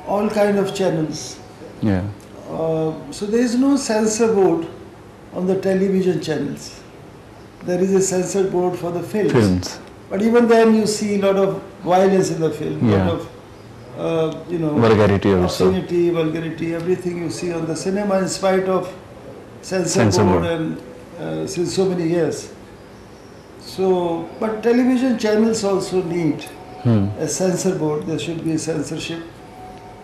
all kind of channels. Yeah. So there is no censor board on the television channels. There is a censor board for the films. But even then you see a lot of violence in the film, a Yeah. lot of Vulgarity also. obscenity, vulgarity, everything you see on the cinema in spite of Censor board board. and since so many years. So, but television channels also need a censor board. There should be censorship.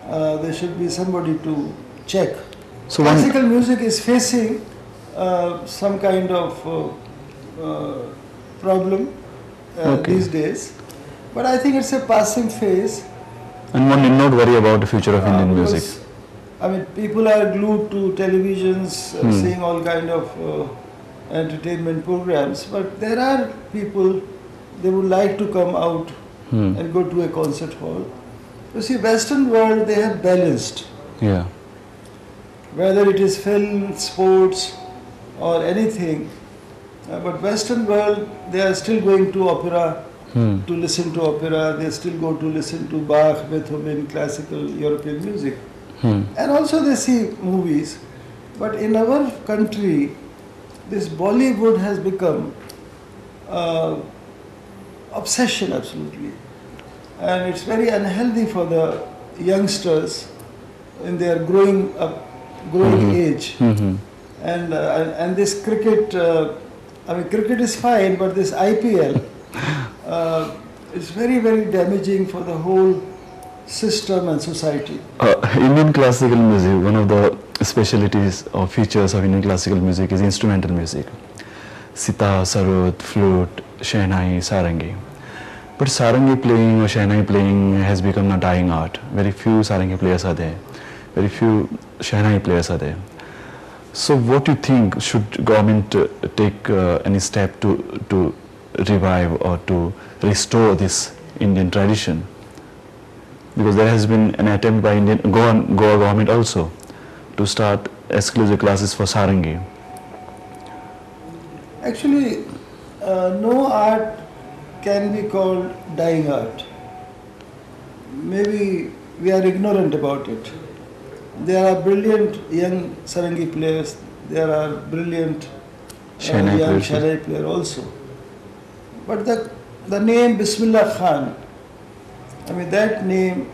There should be somebody to check. So Classical music is facing some kind of problem these days, but I think it's a passing phase. And one need not worry about the future of Indian Because, music. I mean, people are glued to televisions, seeing all kind of entertainment programs, but there are people, they would like to come out and go to a concert hall. You see, Western world, they have balanced. Yeah. Whether it is film, sports or anything, but Western world, they are still going to opera, to listen to opera, they still go to listen to Bach, Beethoven, classical European music. And also they see movies. But in our country, this Bollywood has become obsession absolutely. And it's very unhealthy for the youngsters in their growing age. And this cricket, I mean, cricket is fine, but this IPL is very, very damaging for the whole system and society. Indian classical music, one of the specialities or features of Indian classical music is instrumental music. Sitar, sarod, flute, shehnai, sarangi. But sarangi playing or shehnai playing has become a dying art. Very few sarangi players are there. Very few shehnai players are there. So what do you think, should government take any step to revive or to restore this Indian tradition? Because there has been an attempt by Goa government also to start exclusive classes for sarangi. Actually, no art can be called dying art. Maybe we are ignorant about it. There are brilliant young sarangi players. There are brilliant young shehnai players also. But the name Bismillah Khan, I mean, that name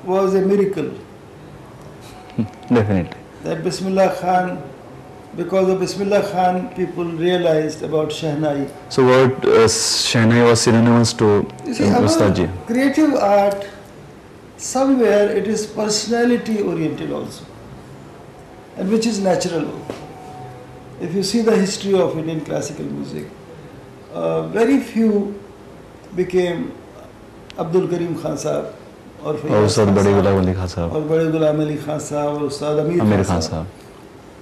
was a miracle. Definitely. That Bismillah Khan, because of Bismillah Khan, people realized about shehnai. So what shehnai was synonymous to Ustadji? Creative art, somewhere it is personality oriented also, and which is natural. If you see the history of Indian classical music, very few became Abdul Karim Khan Sahab or Ustad Bade Ghulam Ali Khan Sahab or Bade Ghulam Ali Khan Sahab or Ustad Amir Khan Sahab.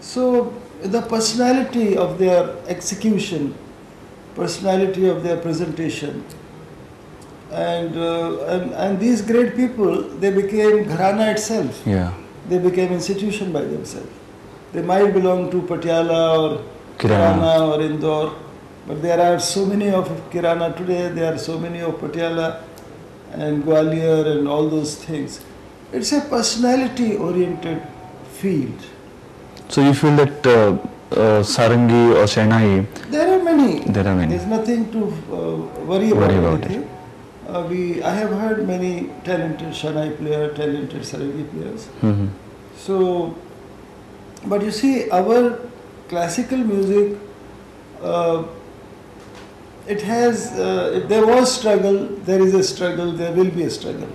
So the personality of their execution, personality of their presentation, and these great people, they became gharana itself. Yeah. They became institution by themselves. They might belong to Patiala or Kirana or Indore, but there are so many of Kirana today, there are so many of Patiala and Gwalior and all those things. It's a personality oriented field. So you feel that sarangi or shehnai? There are many. There's nothing to worry about it. I have heard many talented shehnai players, talented sarangi players. So, but you see, our classical music, it has, if there was struggle, there is a struggle, there will be a struggle.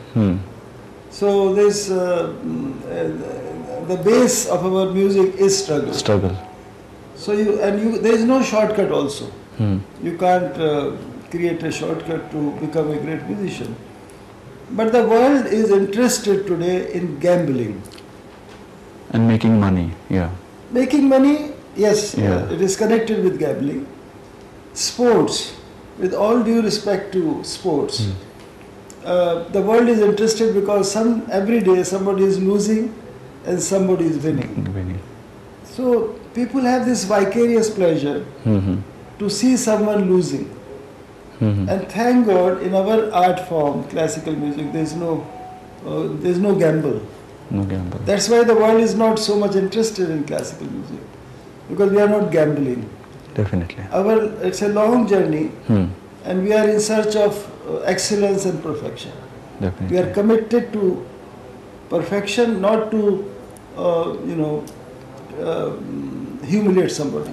So this, the base of our music is struggle. So there is no shortcut also. You can't create a shortcut to become a great musician. But the world is interested today in gambling. And making money, yeah. Making money, yes, it is connected with gambling. Sports, with all due respect to sports, the world is interested because every day somebody is losing and somebody is winning. So people have this vicarious pleasure to see someone losing. And thank God, in our art form, classical music, there is no there's no gamble. No gamble. That's why the world is not so much interested in classical music, because we are not gambling. Definitely. It's a long journey, Hmm. and we are in search of excellence and perfection. Definitely. We are committed to perfection, not to, humiliate somebody.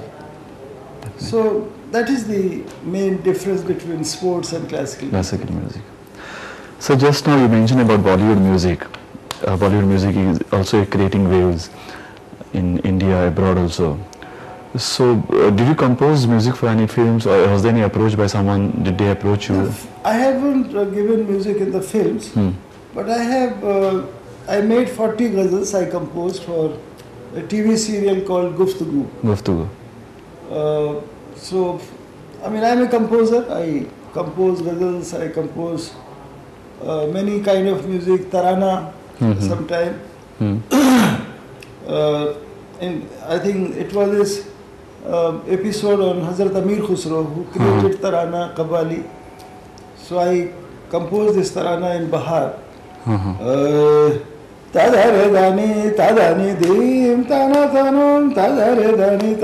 Definitely. So that is the main difference between sports and classical Classical music. So just now you mentioned about Bollywood music. Bollywood music is also creating waves in India, abroad also. So did you compose music for any films, or was there any approach by someone? Did they approach you? I haven't given music in the films, but I made 40 ghazals I composed for a TV serial called Guftagu. Guftagu. So, I'm a composer. I compose ghazals, I compose many kind of music, tarana sometime. And I think it was this episode on Hazrat Amir Khusro, who created tarana, Qawwali. So I composed this tarana in Bahar. Tadare dani dim tana tanum, tadare dani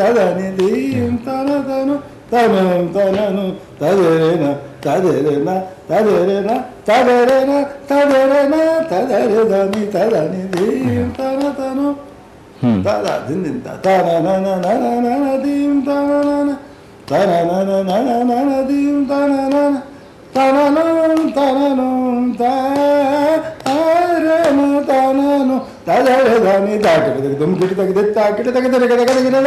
dim tana tanum, tanum tananu, tadarena, tadarena, tadarena, tadarena, tadarena, tadare dani dim tana tanum. Tada din ta na na na na na na dim ta na na na ta na na na na na na dim ta na na na ta na na ta na na ta re na ta na no ta re da ni ta ke dum ke ta ke ta ke ta ke ta ke ta ke na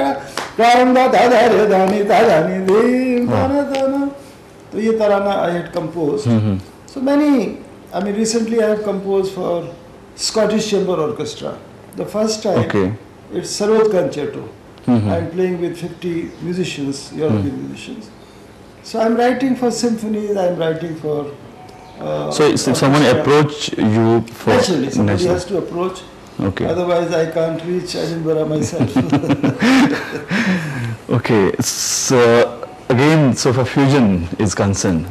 ka ta re da ni dim ta na तो ये तराना I had composed. So many, recently I have composed for Scottish Chamber Orchestra. The first time, it's Sarod Concerto. I'm playing with 50 musicians, European musicians. So I'm writing for symphonies, I'm writing for... so if someone approach you for... Naturally, somebody has to approach. Otherwise I can't reach Edinburgh myself. So again, so for fusion is concerned,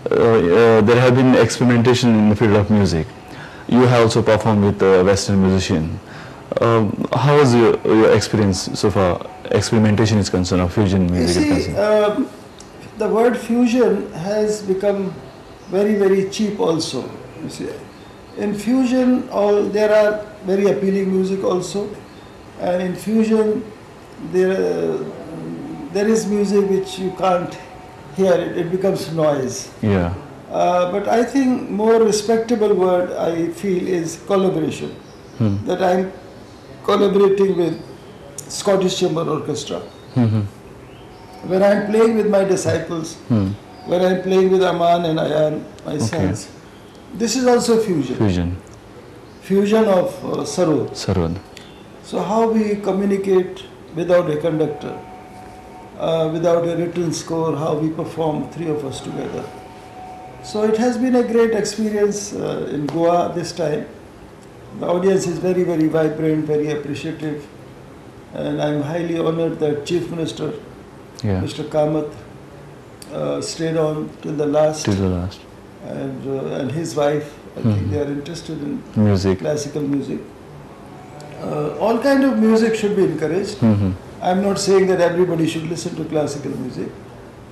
there have been experimentation in the field of music. You have also performed with a Western musician. How was your experience so far? Experimentation is concerned, or fusion music is concerned. The word fusion has become very, very cheap also. You see, in fusion, there are very appealing music also, and in fusion, there is music which you can't hear. It becomes noise. Yeah. But I think more respectable word I feel is collaboration. That I'm collaborating with Scottish Chamber Orchestra. When I'm playing with my disciples, when I'm playing with Aman and Ayan, my sons, this is also fusion. Fusion of Sarod. So how we communicate without a conductor, without a written score, how we perform, three of us together. So it has been a great experience in Goa this time. The audience is very, very vibrant, very appreciative, and I'm highly honored that Chief Minister, Mr. Kamath, stayed on till the last. And his wife, I think they are interested in music, classical music. All kind of music should be encouraged. I'm not saying that everybody should listen to classical music,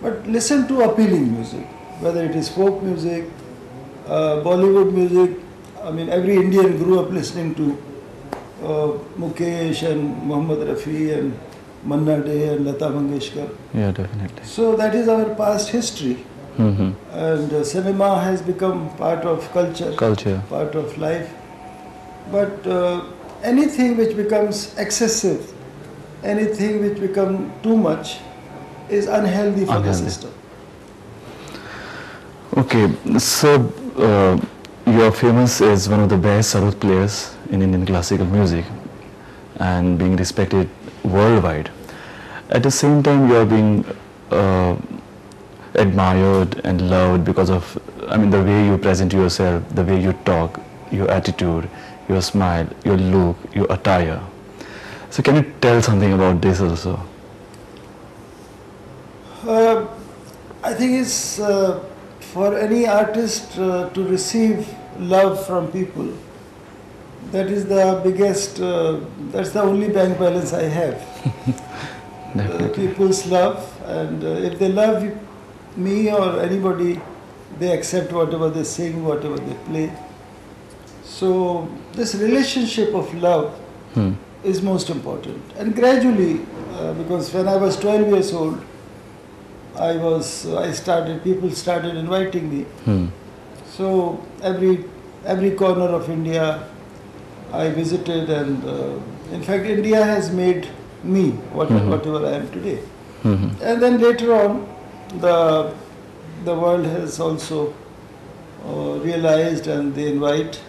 but listen to appealing music. Whether it is folk music, Bollywood music. Every Indian grew up listening to Mukesh and Muhammad Rafi and Manna Dey and Lata Mangeshkar. Yeah, definitely. So that is our past history. And cinema has become part of culture, part of life. But anything which becomes excessive, anything which becomes too much, is unhealthy for the system. So you are famous as one of the best sarod players in Indian classical music and being respected worldwide. At the same time, you are being admired and loved because of, the way you present yourself, the way you talk, your attitude, your smile, your look, your attire. So can you tell something about this also? I think it's for any artist to receive love from people, that is the biggest, that's the only bank balance I have. People's love, and if they love me or anybody, they accept whatever they sing, whatever they play. So this relationship of love is most important. And gradually, because when I was 12 years old, people started inviting me. So every corner of India I visited, and in fact India has made me whatever I am today. And then later on, the world has also realized, and they invite.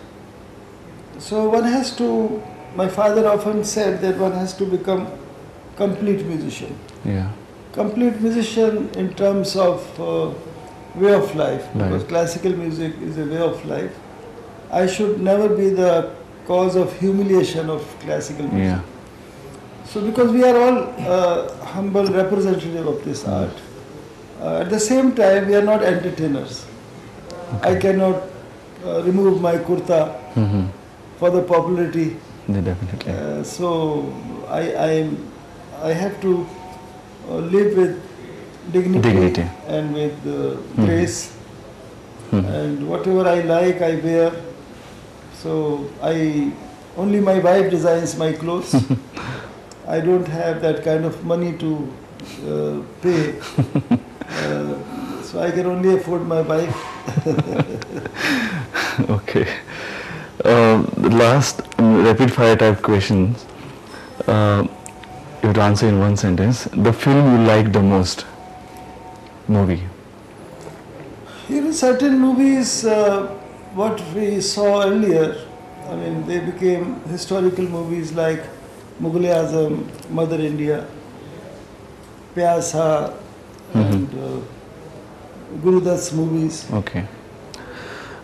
So one has to, my father often said that one has to become complete musician. Yeah. Complete musician in terms of way of life, because classical music is a way of life. I should never be the cause of humiliation of classical music. Yeah. So because we are all humble representative of this art, at the same time we are not entertainers. I cannot remove my kurta for the popularity. Yeah, definitely. So I have to live with dignity and with grace, and whatever I like I wear. So only my wife designs my clothes. I don't have that kind of money to pay, so I can only afford my wife. Okay. Last rapid fire type questions. You have to answer in one sentence. The film you like the most? Movie. Certain movies, what we saw earlier, I mean, they became historical movies like Mughal-e-Azam, Mother India, Pyasa, and Guru Dutt's movies. Okay.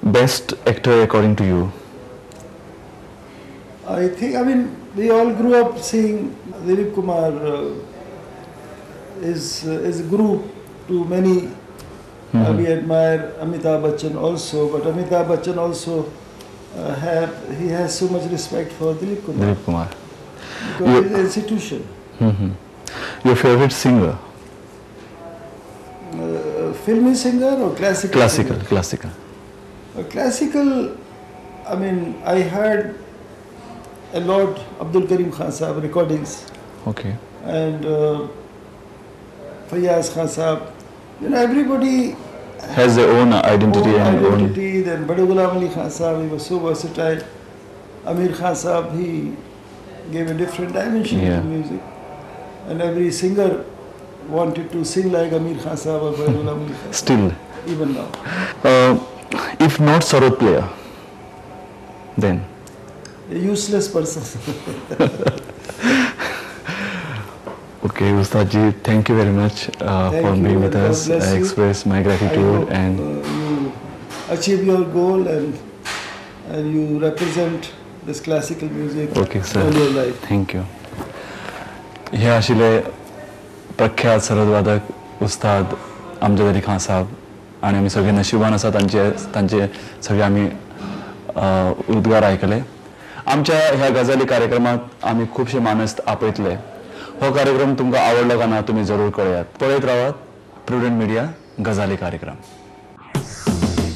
Best actor according to you? I think, we all grew up seeing Dilip Kumar is a guru to many. We admire Amitabh Bachchan also, but Amitabh Bachchan also he has so much respect for Dilip Kumar. Dilip Kumar. Because it's an institution. Your favorite singer? Filmy singer or classical? Classical. Singer? Classical. Classical, I heard a lot Abdul Karim Khan Sahab recordings. Okay. And Fayaz Khan Sahab. Everybody has their own identity Then Bade Ghulam Ali Khan Sahab, he was so versatile. Amir Khan Sahab, he gave a different dimension to music. And every singer wanted to sing like Amir Khan Sahab or Bade Ghulam Ali Khan Sahab. Still. Even now. If not sarod player, then? A useless person. Okay, Ustad ji, thank you very much for being with us. I express my gratitude, and you achieve your goal, and you represent this classical music all your life. Thank you. हे आशिल्ले प्रख्यात सरदवादक उस्ताद अमजद अली खान साहब, आणि आमी सगळे नशिबान आसा तांचे सगळे आमी उद्गार आयकले. आमच्या ह्या गजाली कार्यक्रमात आमी खूबशे मानस आपयतले. हो कार्यक्रम तुमकां आवडलो का ना तुमी जरूर कळयात. पळयत रावात प्रुडंट मीडिया गजाली कार्यक्रम.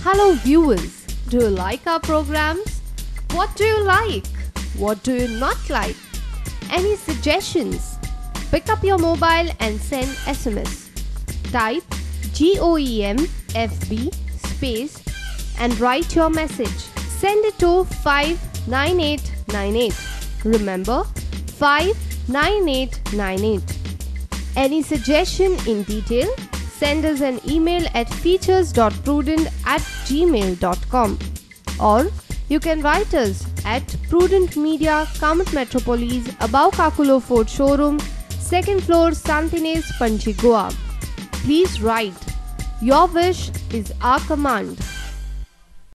Hello viewers, do you like our programs? What do you like? What do you not like? Any suggestions? Pick up your mobile and send SMS. Type GOEMFB space and write your message. Send it to 59898. Remember, 59898. Any suggestion in detail? Send us an email at features.prudent@gmail.com, or you can write us at Prudent Media, Kamat Metropolis, above Kakulo Fort Showroom, 2nd floor, Santines, Panchi, Goa. Please write. Your wish is our command.